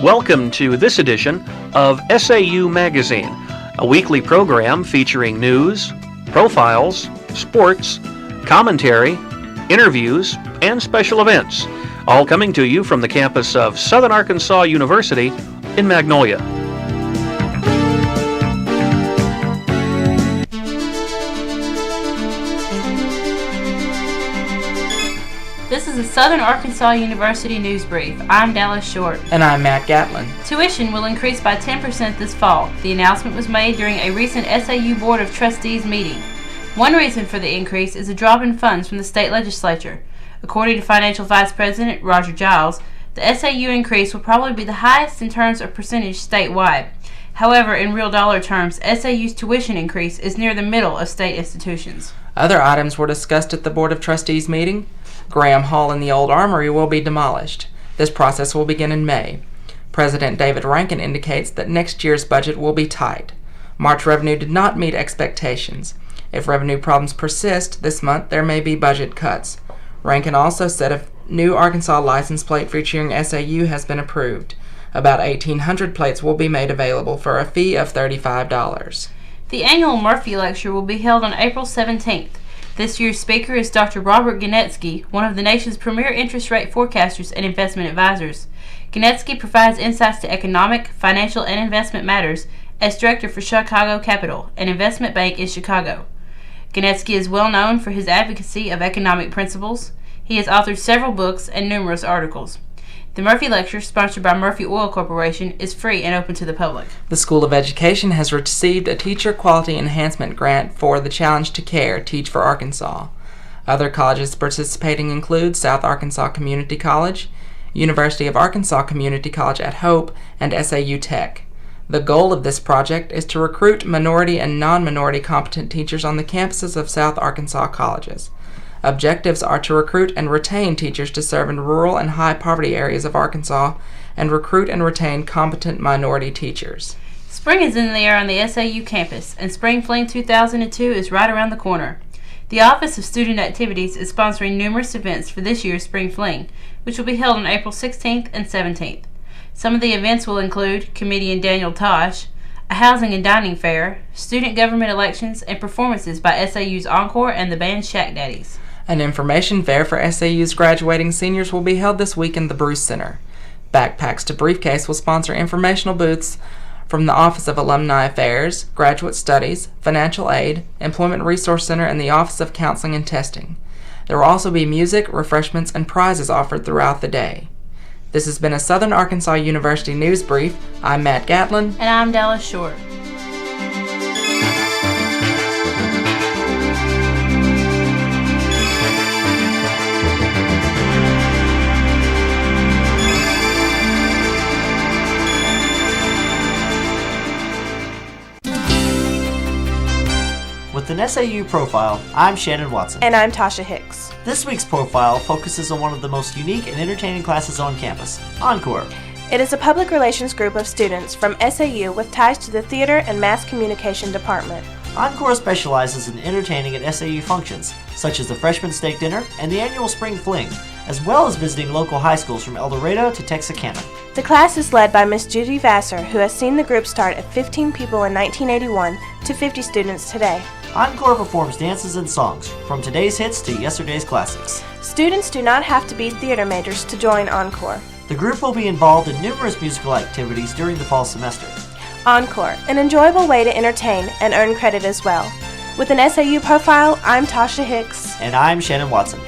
Welcome to this edition of SAU Magazine, a weekly program featuring news, profiles, sports, commentary, interviews, and special events, all coming to you from the campus of Southern Arkansas University in Magnolia. This is a Southern Arkansas University News Brief. I'm Dallas Short. And I'm Matt Gatlin. Tuition will increase by 10% this fall. The announcement was made during a recent SAU Board of Trustees meeting. One reason for the increase is a drop in funds from the state legislature. According to Financial Vice President Roger Giles, the SAU increase will probably be the highest in terms of percentage statewide. However, in real dollar terms, SAU's tuition increase is near the middle of state institutions. Other items were discussed at the Board of Trustees meeting. Graham Hall and the Old Armory will be demolished. This process will begin in May. President David Rankin indicates that next year's budget will be tight. March revenue did not meet expectations. If revenue problems persist this month, there may be budget cuts. Rankin also said a new Arkansas license plate featuring SAU has been approved. About 1,800 plates will be made available for a fee of $35. The annual Murphy Lecture will be held on April 17th. This year's speaker is Dr. Robert Ganetsky, one of the nation's premier interest rate forecasters and investment advisors. Ganetsky provides insights to economic, financial, and investment matters as director for Chicago Capital, an investment bank in Chicago. Ganetsky is well known for his advocacy of economic principles. He has authored several books and numerous articles. The Murphy Lecture, sponsored by Murphy Oil Corporation, is free and open to the public. The School of Education has received a Teacher Quality Enhancement Grant for the Challenge to Care, Teach for Arkansas. Other colleges participating include South Arkansas Community College, University of Arkansas Community College at Hope, and SAU Tech. The goal of this project is to recruit minority and non-minority competent teachers on the campuses of South Arkansas colleges. Objectives are to recruit and retain teachers to serve in rural and high-poverty areas of Arkansas and recruit and retain competent minority teachers. Spring is in the air on the SAU campus, and Spring Fling 2002 is right around the corner. The Office of Student Activities is sponsoring numerous events for this year's Spring Fling, which will be held on April 16th and 17th. Some of the events will include comedian Daniel Tosh, a housing and dining fair, student government elections, and performances by SAU's Encore and the band Shack Daddies. An information fair for SAU's graduating seniors will be held this week in the Bruce Center. Backpacks to Briefcase will sponsor informational booths from the Office of Alumni Affairs, Graduate Studies, Financial Aid, Employment Resource Center, and the Office of Counseling and Testing. There will also be music, refreshments, and prizes offered throughout the day. This has been a Southern Arkansas University News Brief. I'm Matt Gatlin. And I'm Dallas Short. With an SAU Profile, I'm Shannon Watson. And I'm Tasha Hicks. This week's profile focuses on one of the most unique and entertaining classes on campus, Encore. It is a public relations group of students from SAU with ties to the Theater and Mass Communication Department. Encore specializes in entertaining at SAU functions, such as the Freshman Steak Dinner and the annual Spring Fling, as well as visiting local high schools from El Dorado to Texarkana. The class is led by Miss Judy Vassar, who has seen the group start at 15 people in 1981 to 50 students today. Encore performs dances and songs, from today's hits to yesterday's classics. Students do not have to be theater majors to join Encore. The group will be involved in numerous musical activities during the fall semester. Encore, an enjoyable way to entertain and earn credit as well. With an SAU Profile, I'm Tasha Hicks. And I'm Shannon Watson.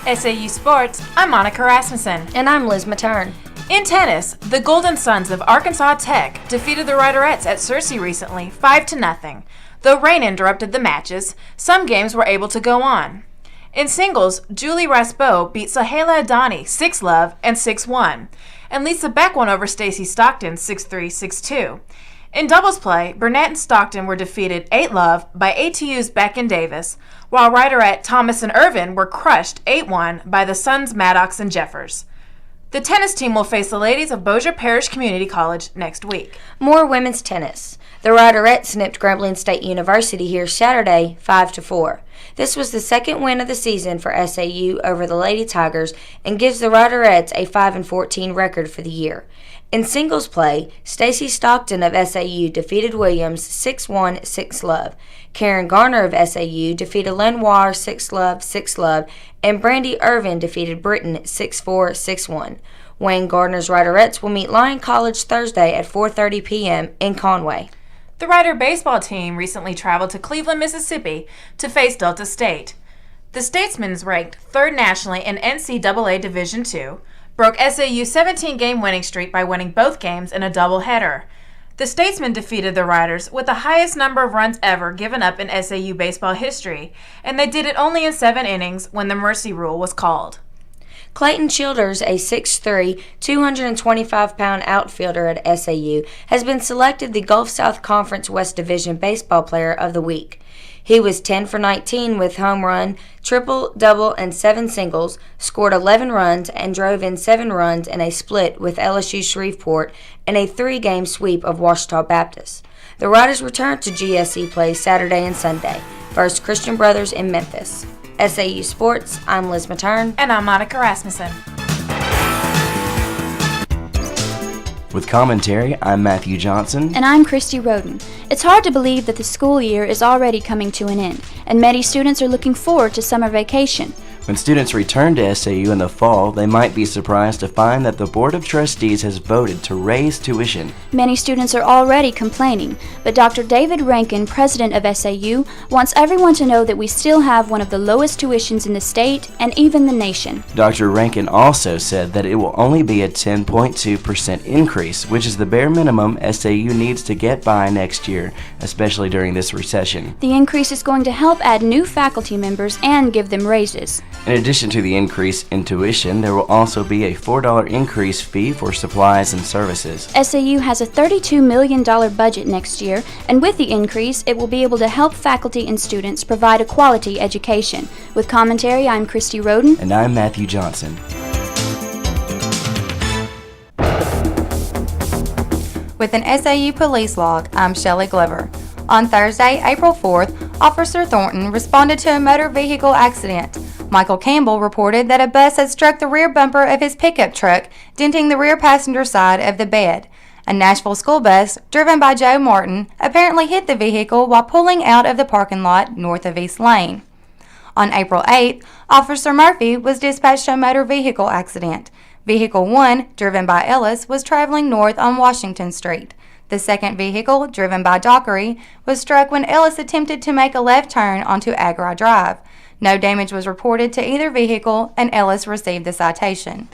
SAU Sports, I'm Monica Rasmussen. And I'm Liz Mattern. In tennis, the Golden Sons of Arkansas Tech defeated the Riderettes at Searcy recently, 5-0. Though rain interrupted the matches, some games were able to go on. In singles, Julie Rasbo beat Sahela Adani 6-love and 6-1, and Lisa Beck won over Stacy Stockton 6-3, 6-2. In doubles play, Burnett and Stockton were defeated 8-love by ATU's Beck and Davis, while Riderette, Thomas, and Irvin were crushed 8-1 by the Suns, Maddox, and Jeffers. The tennis team will face the ladies of Bossier Parish Community College next week. More women's tennis. The Riderettes nipped Grambling State University here Saturday 5-4. This was the second win of the season for SAU over the Lady Tigers and gives the Riderettes a 5-14 record for the year. In singles play, Stacy Stockton of SAU defeated Williams 6-1, 6-love. Karen Garner of SAU defeated Lenoir 6-love, 6-love, and Brandy Irvin defeated Britton 6-4, 6-1. Wayne Gardner's Riderettes will meet Lyon College Thursday at 4:30 p.m. in Conway. The Rider baseball team recently traveled to Cleveland, Mississippi to face Delta State. The Statesmen's ranked 3rd nationally in NCAA Division II, broke SAU's 17-game winning streak by winning both games in a doubleheader. The Statesmen defeated the Riders with the highest number of runs ever given up in SAU baseball history, and they did it only in 7 innings when the mercy rule was called. Clayton Childers, a 6'3", 225-pound outfielder at SAU, has been selected the Gulf South Conference West Division Baseball Player of the Week. He was 10 for 19 with home run, triple, double, and 7 singles, scored 11 runs, and drove in 7 runs in a split with LSU Shreveport and a 3-game sweep of Ouachita Baptist. The Riders return to GSE play Saturday and Sunday, versus Christian Brothers in Memphis. SAU Sports, I'm Liz Mattern. And I'm Monica Rasmussen. With commentary, I'm Matthew Johnson. And I'm Christie Roden. It's hard to believe that the school year is already coming to an end, and many students are looking forward to summer vacation. When students return to SAU in the fall, they might be surprised to find that the Board of Trustees has voted to raise tuition. Many students are already complaining, but Dr. David Rankin, president of SAU, wants everyone to know that we still have one of the lowest tuitions in the state and even the nation. Dr. Rankin also said that it will only be a 10.2% increase, which is the bare minimum SAU needs to get by next year, especially during this recession. The increase is going to help add new faculty members and give them raises. In addition to the increase in tuition, there will also be a $4 increase fee for supplies and services. SAU has a $32 million budget next year, and with the increase, it will be able to help faculty and students provide a quality education. With commentary, I'm Christie Roden. And I'm Matthew Johnson. With an SAU police log, I'm Shelley Glover. On Thursday, April 4th, Officer Thornton responded to a motor vehicle accident. Michael Campbell reported that a bus had struck the rear bumper of his pickup truck, denting the rear passenger side of the bed. A Nashville school bus, driven by Joe Martin, apparently hit the vehicle while pulling out of the parking lot north of East Lane. On April 8th, Officer Murphy was dispatched to a motor vehicle accident. Vehicle 1, driven by Ellis, was traveling north on Washington Street. The second vehicle, driven by Dockery, was struck when Ellis attempted to make a left turn onto Agra Drive. No damage was reported to either vehicle, and Ellis received the citation.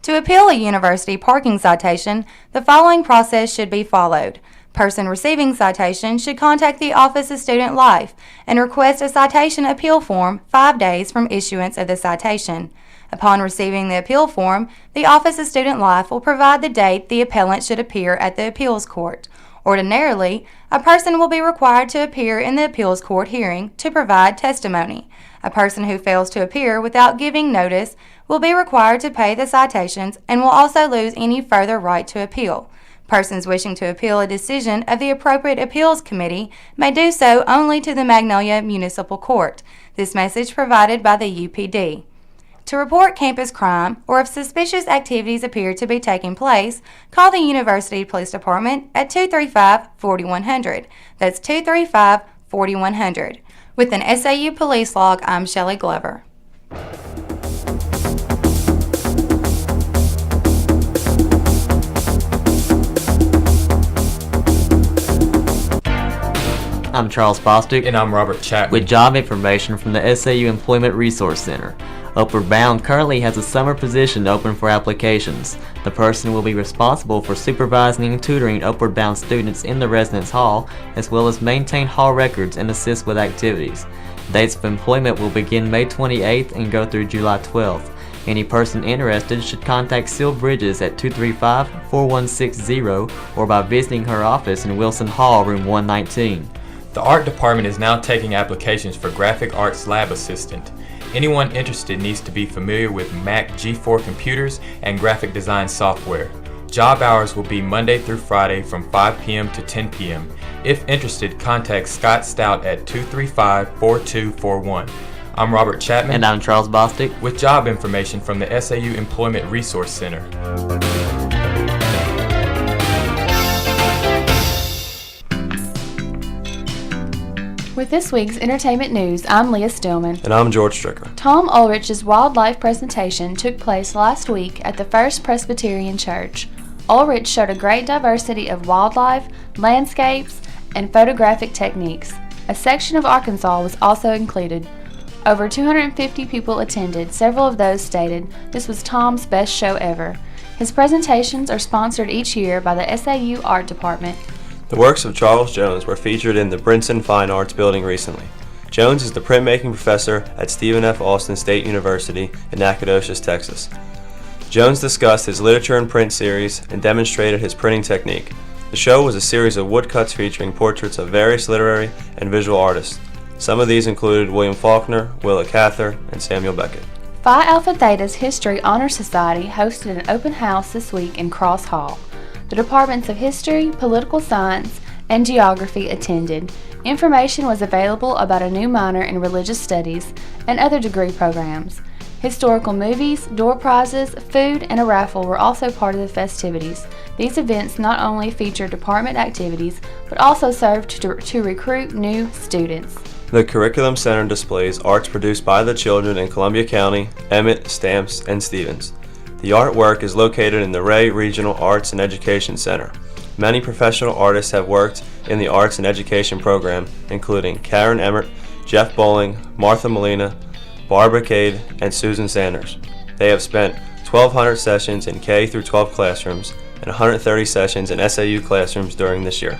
To appeal a university parking citation, the following process should be followed. Person receiving citation should contact the Office of Student Life and request a citation appeal form 5 days from issuance of the citation. Upon receiving the appeal form, the Office of Student Life will provide the date the appellant should appear at the appeals court. Ordinarily, a person will be required to appear in the appeals court hearing to provide testimony. A person who fails to appear without giving notice will be required to pay the citations and will also lose any further right to appeal. Persons wishing to appeal a decision of the appropriate appeals committee may do so only to the Magnolia Municipal Court. This message provided by the UPD. To report campus crime or if suspicious activities appear to be taking place, call the University Police Department at 235-4100. That's 235-4100. With an SAU police log, I'm Shelley Glover. I'm Charles Bostick. And I'm Robert Chatman. With job information from the SAU Employment Resource Center. Upward Bound currently has a summer position open for applications. The person will be responsible for supervising and tutoring Upward Bound students in the residence hall, as well as maintain hall records and assist with activities. Dates of employment will begin May 28th and go through July 12th. Any person interested should contact Seal Bridges at 235-4160 or by visiting her office in Wilson Hall, room 119. The art department is now taking applications for graphic arts lab assistant. Anyone interested needs to be familiar with Mac G4 computers and graphic design software. Job hours will be Monday through Friday from 5 p.m. to 10 p.m. If interested, contact Scott Stout at 235-4241. I'm Robert Chatman. And I'm Charles Bostick. With job information from the SAU Employment Resource Center. With this week's entertainment news, I'm Leah Steelman. And I'm George Stricker. Tom Ulrich's wildlife presentation took place last week at the First Presbyterian Church. Ulrich showed a great diversity of wildlife, landscapes, and photographic techniques. A section of Arkansas was also included. Over 250 people attended. Several of those stated this was Tom's best show ever. His presentations are sponsored each year by the SAU Art Department. The works of Charles Jones were featured in the Brinson Fine Arts Building recently. Jones is the printmaking professor at Stephen F. Austin State University in Nacogdoches, Texas. Jones discussed his literature and print series and demonstrated his printing technique. The show was a series of woodcuts featuring portraits of various literary and visual artists. Some of these included William Faulkner, Willa Cather, and Samuel Beckett. Phi Alpha Theta's History Honor Society hosted an open house this week in Cross Hall. The departments of History, Political Science, and Geography attended. Information was available about a new minor in Religious Studies and other degree programs. Historical movies, door prizes, food, and a raffle were also part of the festivities. These events not only featured department activities, but also served to recruit new students. The Curriculum Center displays arts produced by the children in Columbia County, Emmett, Stamps, and Stevens. The artwork is located in the Ray Regional Arts and Education Center. Many professional artists have worked in the Arts and Education program, including Karen Emmert, Jeff Bowling, Martha Molina, Barbara Cade, and Susan Sanders. They have spent 1,200 sessions in K-12 classrooms and 130 sessions in SAU classrooms during this year.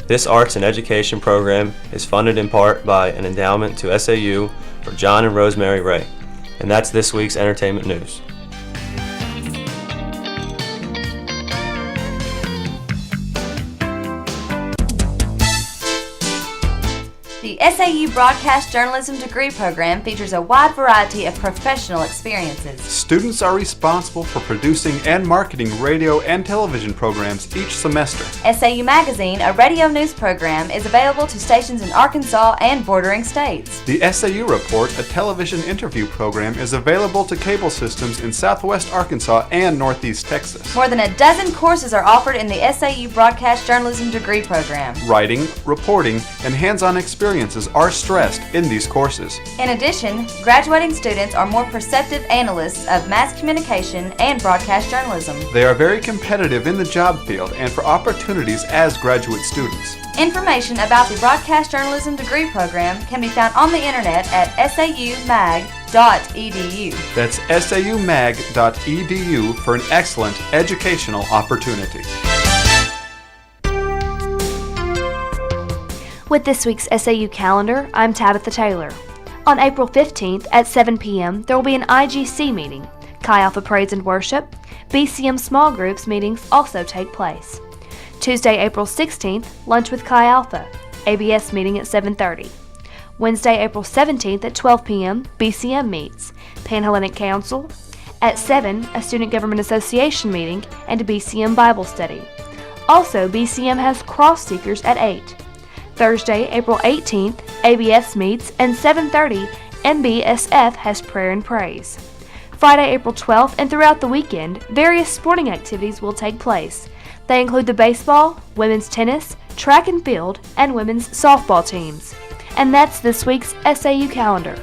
This Arts and Education program is funded in part by an endowment to SAU for John and Rosemary Ray. And that's this week's entertainment news. The SAU Broadcast Journalism degree program features a wide variety of professional experiences. Students are responsible for producing and marketing radio and television programs each semester. SAU Magazine, a radio news program, is available to stations in Arkansas and bordering states. The SAU Report, a television interview program, is available to cable systems in Southwest Arkansas and Northeast Texas. More than a dozen courses are offered in the SAU Broadcast Journalism degree program. Writing, reporting, and hands-on experiences are stressed in these courses. In addition, graduating students are more perceptive analysts of mass communication and broadcast journalism. They are very competitive in the job field and for opportunities as graduate students. Information about the Broadcast Journalism degree program can be found on the internet at saumag.edu. That's saumag.edu for an excellent educational opportunity. With this week's SAU calendar, I'm Tabitha Taylor. On April 15th at 7 p.m., there will be an IGC meeting. Chi Alpha Praise and Worship. BCM small groups meetings also take place. Tuesday, April 16th, lunch with Chi Alpha. ABS meeting at 7:30. Wednesday, April 17th at 12 p.m., BCM meets. Panhellenic Council. At 7, a Student Government Association meeting and a BCM Bible study. Also, BCM has Cross Seekers at 8. Thursday, April 18th, ABS meets, and 7:30, MBSF has prayer and praise. Friday, April 12th, and throughout the weekend, various sporting activities will take place. They include the baseball, women's tennis, track and field, and women's softball teams. And that's this week's SAU calendar.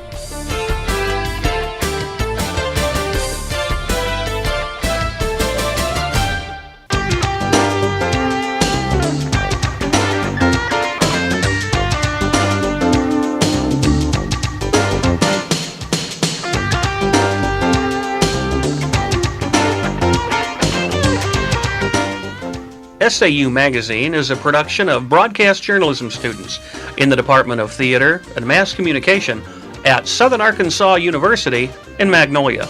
SAU Magazine is a production of broadcast journalism students in the Department of Theater and Mass Communication at Southern Arkansas University in Magnolia.